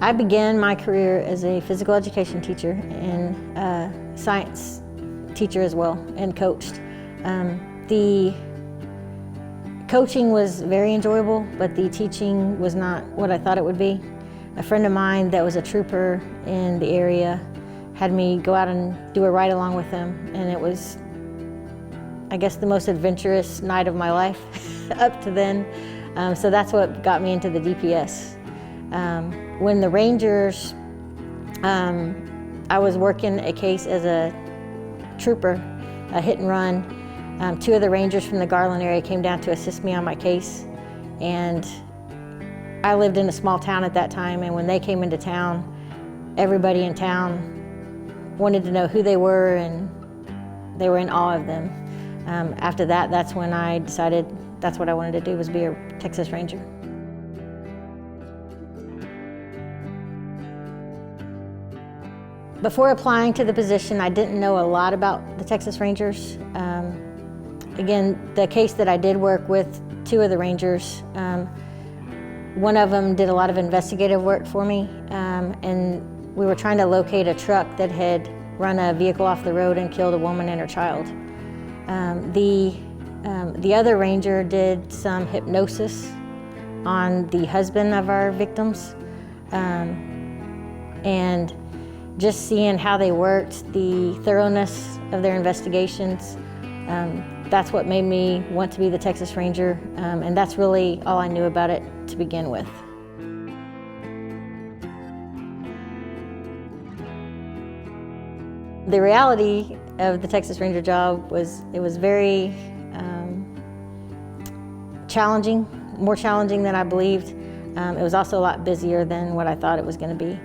I began my career as a physical education teacher and a science teacher as well, and coached. The coaching was very enjoyable, but the teaching was not what I thought it would be. A friend of mine that was a trooper in the area had me go out and do a ride along with him, and it was, I guess, the most adventurous night of my life up to then. So that's what got me into the DPS. When the Rangers, I was working a case as a trooper, a hit and run. Two of the Rangers from the Garland area came down to assist me on my case, and I lived in a small town at that time, and when they came into town, everybody in town wanted to know who they were, and they were in awe of them. After that, that's when I decided that's what I wanted to do, was be a Texas Ranger. Before applying to the position, I didn't know a lot about the Texas Rangers. Again, the case that I did work with, two of the Rangers, one of them did a lot of investigative work for me, and we were trying to locate a truck that had run a vehicle off the road and killed a woman and her child. The other Ranger did some hypnosis on the husband of our victims, and just seeing how they worked, the thoroughness of their investigations, that's what made me want to be the Texas Ranger, and that's really all I knew about it to begin with. The reality of the Texas Ranger job was, it was very challenging, more challenging than I believed. It was also a lot busier than what I thought it was going to be.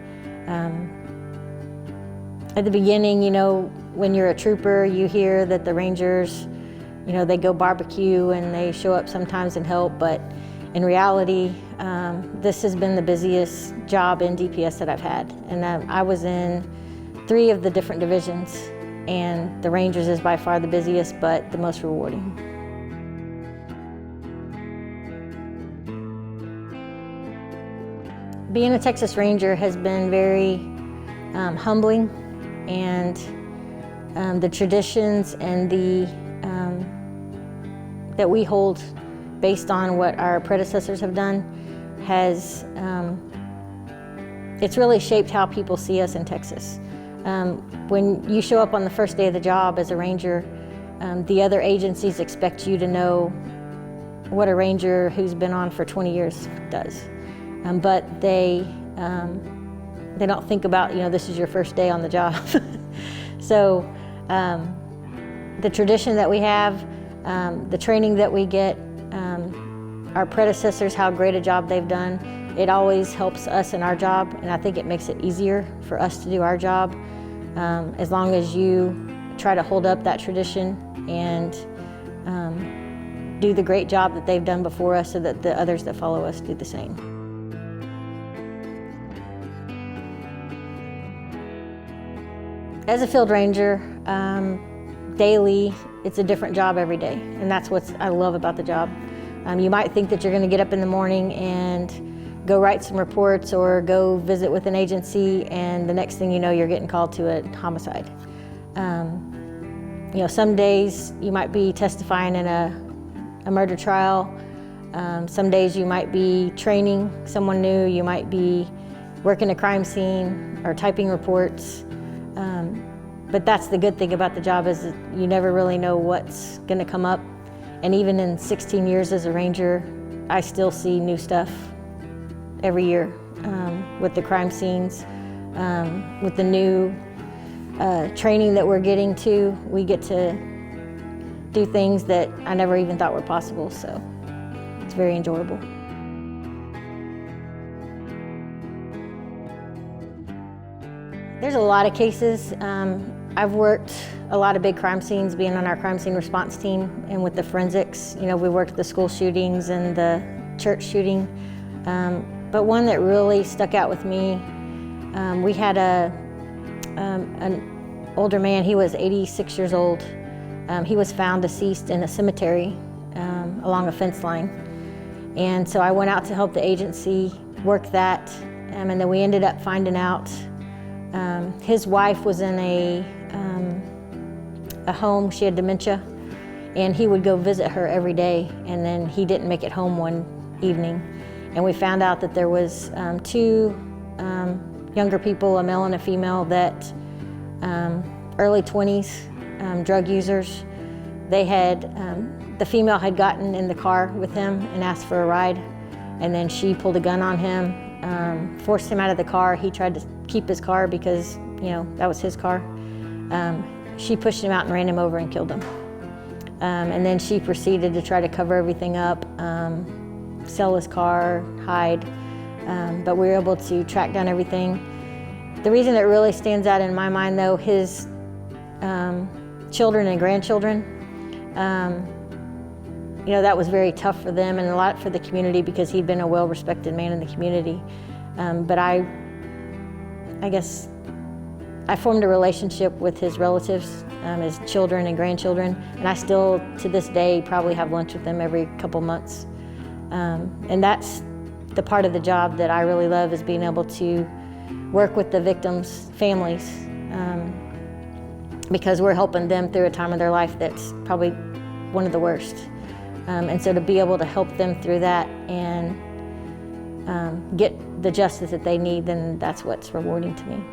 At the beginning, you know, when you're a trooper, you hear that the Rangers, you know, they go barbecue and they show up sometimes and help, but in reality, this has been the busiest job in DPS that I've had. And I was in 3 of the different divisions, and the Rangers is by far the busiest, but the most rewarding. Being a Texas Ranger has been very humbling, and the traditions and the that we hold based on what our predecessors have done has, it's really shaped how people see us in Texas. When you show up on the first day of the job as a Ranger, the other agencies expect you to know what a Ranger who's been on for 20 years does. But they don't think about, you know, this is your first day on the job. So the tradition that we have, the training that we get, our predecessors, how great a job they've done, it always helps us in our job, and I think it makes it easier for us to do our job, as long as you try to hold up that tradition and do the great job that they've done before us, so that the others that follow us do the same. As a field ranger, daily, it's a different job every day, and that's what I love about the job. You might think that you're going to get up in the morning and go write some reports or go visit with an agency, and the next thing you know, you're getting called to a homicide. You know, some days you might be testifying in a murder trial. Some days you might be training someone new. You might be working a crime scene or typing reports. But that's the good thing about the job, is that you never really know what's going to come up. And even in 16 years as a Ranger, I still see new stuff every year, with the crime scenes, with the new training that we're getting to. We get to do things that I never even thought were possible, so it's very enjoyable. There's a lot of cases. I've worked a lot of big crime scenes, being on our crime scene response team, and with the forensics. You know, we worked the school shootings and the church shooting. But one that really stuck out with me, we had an older man. He was 86 years old. He was found deceased in a cemetery along a fence line. And so I went out to help the agency work that, and then we ended up finding out his wife was in a home. She had dementia, and he would go visit her every day, and then he didn't make it home one evening. And we found out that there was two younger people, a male and a female, that early 20s, drug users. They had, the female had gotten in the car with him and asked for a ride, and then she pulled a gun on him, forced him out of the car. He tried to keep his car because, you know, that was his car. She pushed him out and ran him over and killed him. And then she proceeded to try to cover everything up, sell his car, hide, but we were able to track down everything. The reason it really stands out in my mind, though, his children and grandchildren, you know, that was very tough for them and a lot for the community because he'd been a well-respected man in the community. But I guess I formed a relationship with his relatives, his children and grandchildren, and I still, to this day, probably have lunch with them every couple months. And that's the part of the job that I really love, is being able to work with the victims' families, because we're helping them through a time of their life that's probably one of the worst. And so to be able to help them through that and get the justice that they need, then that's what's rewarding to me.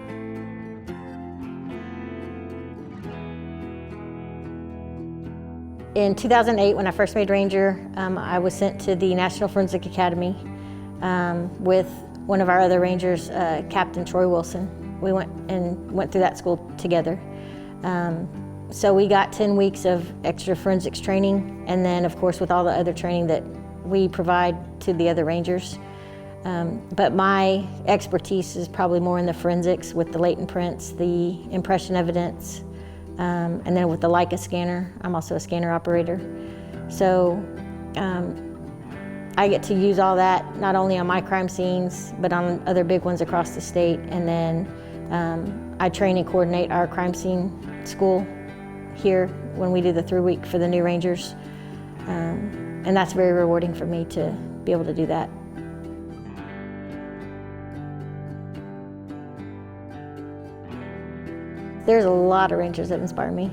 In 2008, when I first made Ranger, I was sent to the National Forensic Academy with one of our other Rangers, Captain Troy Wilson. We went through that school together. So we got 10 weeks of extra forensics training, and then of course with all the other training that we provide to the other Rangers. But my expertise is probably more in the forensics with the latent prints, the impression evidence, and then with the Leica scanner. I'm also a scanner operator. So I get to use all that not only on my crime scenes, but on other big ones across the state. And then I train and coordinate our crime scene school here when we do the 3-week for the new Rangers. And that's very rewarding for me to be able to do that. There's a lot of Rangers that inspire me.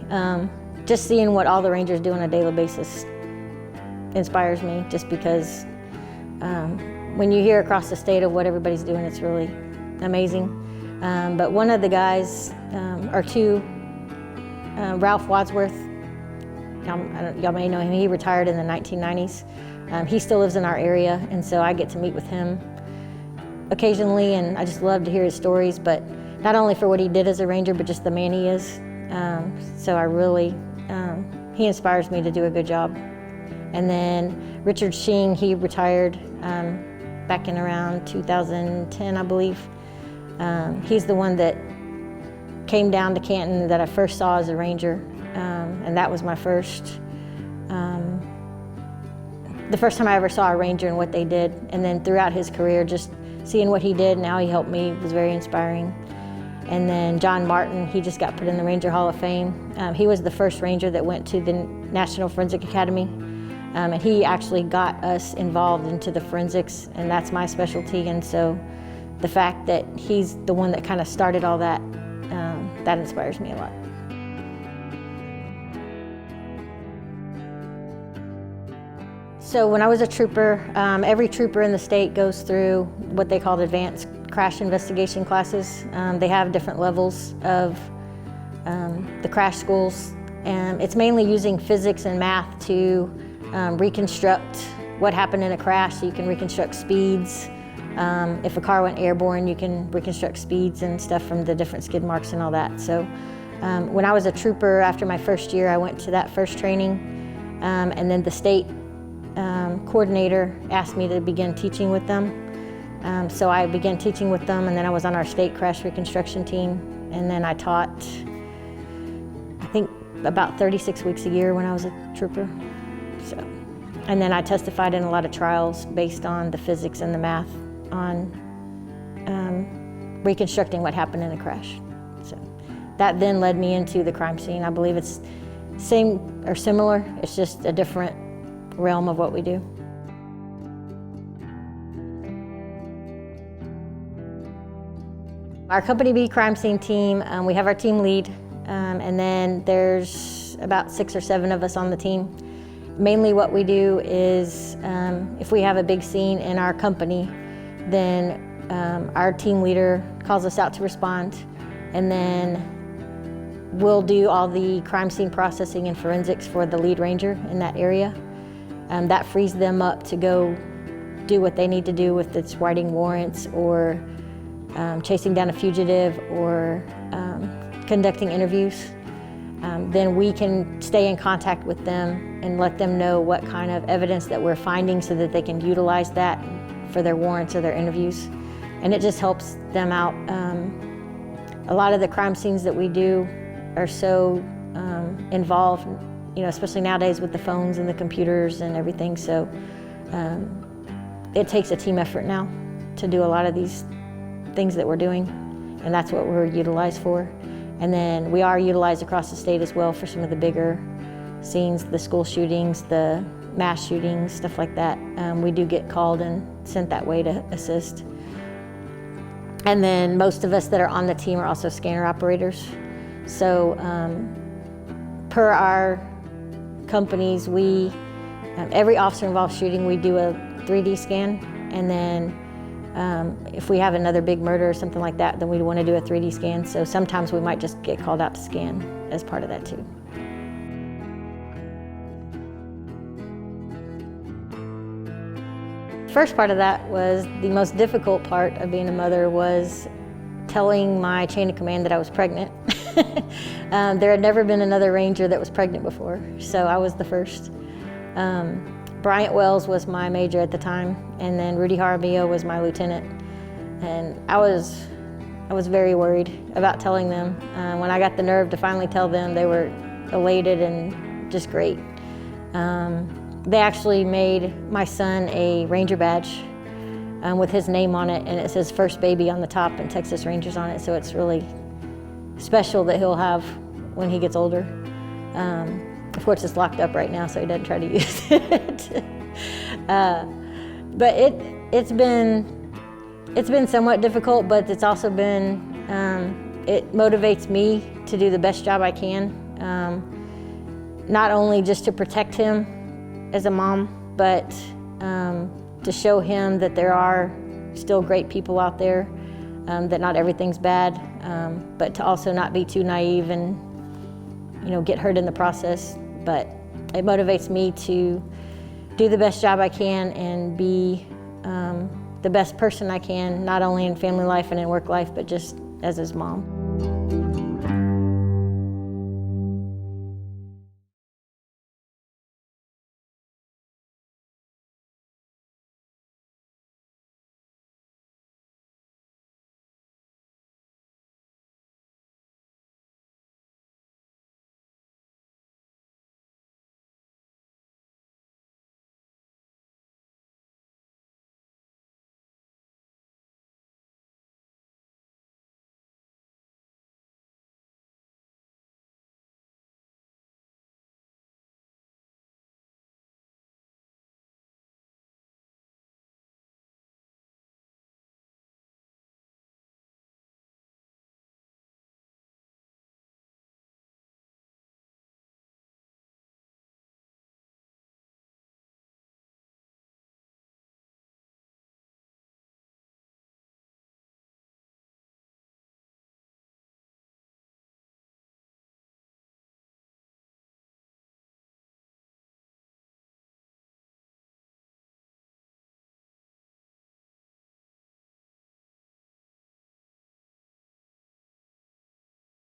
Just seeing what all the Rangers do on a daily basis inspires me, just because when you hear across the state of what everybody's doing, it's really amazing. But one of the guys, or two, Ralph Wadsworth, y'all may know him, he retired in the 1990s. He still lives in our area, and so I get to meet with him occasionally, and I just love to hear his stories, but not only for what he did as a Ranger, but just the man he is. So I really, he inspires me to do a good job. And then Richard Shing, he retired back in around 2010, I believe. He's the one that came down to Canton that I first saw as a Ranger, and that was my first, the first time I ever saw a Ranger and what they did. And then throughout his career, just seeing what he did and how he helped me was very inspiring. And then John Martin, he just got put in the Ranger Hall of Fame. He was the first Ranger that went to the National Forensic Academy, and he actually got us involved into the forensics, and that's my specialty. And so the fact that he's the one that kind of started all that, that inspires me a lot. So when I was a trooper, every trooper in the state goes through what they call advanced crash investigation classes. They have different levels of the crash schools, and it's mainly using physics and math to reconstruct what happened in a crash. So you can reconstruct speeds. If a car went airborne, you can reconstruct speeds and stuff from the different skid marks and all that. So when I was a trooper, after my first year, I went to that first training, and then the state coordinator asked me to begin teaching with them. So I began teaching with them, and then I was on our state crash reconstruction team, and then I taught, I think, about 36 weeks a year when I was a trooper. So, and then I testified in a lot of trials based on the physics and the math on reconstructing what happened in a crash. So that then led me into the crime scene. I believe it's same or similar, it's just a different realm of what we do. Our Company B crime scene team, we have our team lead, and then there's about 6 or 7 of us on the team. Mainly what we do is, if we have a big scene in our company, then our team leader calls us out to respond, and then we'll do all the crime scene processing and forensics for the lead ranger in that area. That frees them up to go do what they need to do, with its writing warrants or chasing down a fugitive or conducting interviews. Then we can stay in contact with them and let them know what kind of evidence that we're finding so that they can utilize that for their warrants or their interviews. And it just helps them out. A lot of the crime scenes that we do are so involved, especially nowadays with the phones and the computers and everything. So it takes a team effort now to do a lot of these things that we're doing, and that's what we're utilized for. And then we are utilized across the state as well for some of the bigger scenes, the school shootings, the mass shootings, stuff like that. We do get called and sent that way to assist. And then most of us that are on the team are also scanner operators. So per our companies, every officer involved shooting, we do a 3D scan, and then if we have another big murder or something like that, then we want to do a 3D scan. So sometimes we might just get called out to scan as part of that too. First part of that was the most difficult part of being a mother, was telling my chain of command that I was pregnant. There had never been another ranger that was pregnant before, so I was the first. Bryant Wells was my major at the time, and then Rudy Jaramillo was my lieutenant. And I was very worried about telling them. When I got the nerve to finally tell them, they were elated and just great. They actually made my son a ranger badge with his name on it, and it says first baby on the top and Texas Rangers on it, so it's really special that he'll have when he gets older. Of course, it's locked up right now, so he doesn't try to use it. But it's been somewhat difficult, but it's also been, it motivates me to do the best job I can. Not only just to protect him as a mom, but to show him that there are still great people out there, that not everything's bad, but to also not be too naive and get hurt in the process. But it motivates me to do the best job I can and be the best person I can, not only in family life and in work life, but just as his mom.